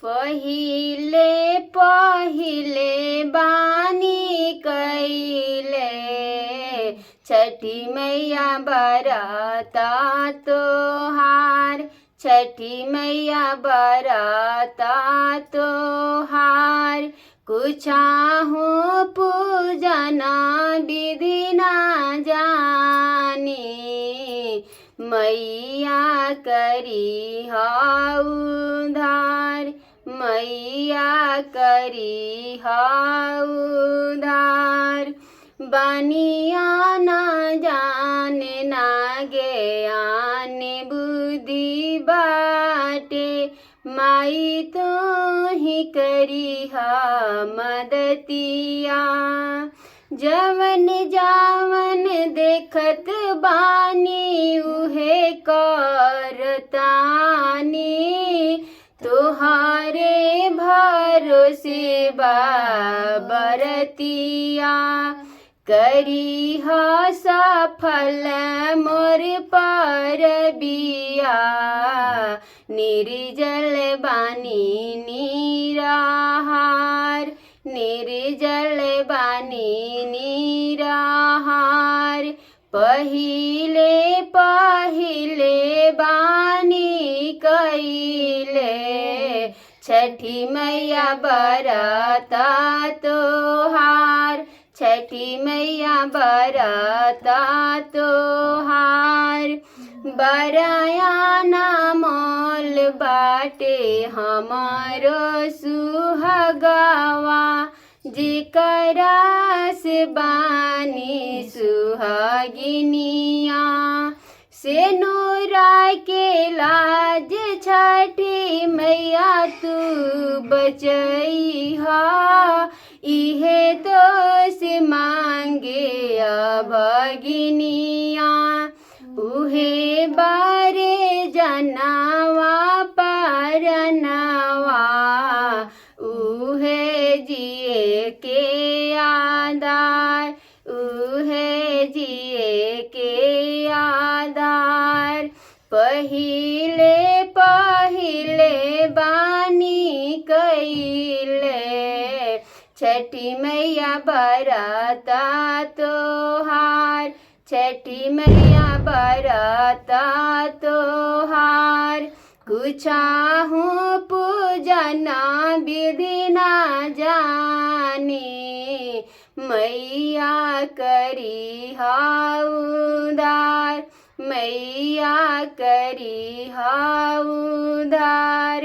पहिले पहिले बानी कैले छठी मैया बरता तोहार, छठी मैया बरता तोहार। कुछाहु पूजना विधि ना जानी, मैया करी उधार, मैया करी उधार। बनिया ना जाने ना ज्ञान बुद्धि बाटे, माई तो ही करी मदतिया। जवन जावन देखत बानी उहे करतानी, तुहारे भरोसे बरतिया। करी सफल मोर परबिया, निर्जल बानी निराहार, निर्जल बानी निराहार। पहिले पहिले बानी कैले छठी मैया बरता तोहार, छठी मैया बरता तोहार। बरायाना मोल बाटे हमारो सुहागवा, जेकरा से बानी सुहागिनिया। से नोरा के लाज छठी मैया तू बचैहा, इहे तो से मांगे भगिनिया। उहे बारे जनावा परनावा, उहे जिए के आधार, उहे जिए के आधार। पहिले पहिले बानी कैले छठी मैया बरता तोहार, छठी मैया बरता तोहार। कुछाहु पूजना विधि ना जानी, मैया करी उधार, मैया करी उधार।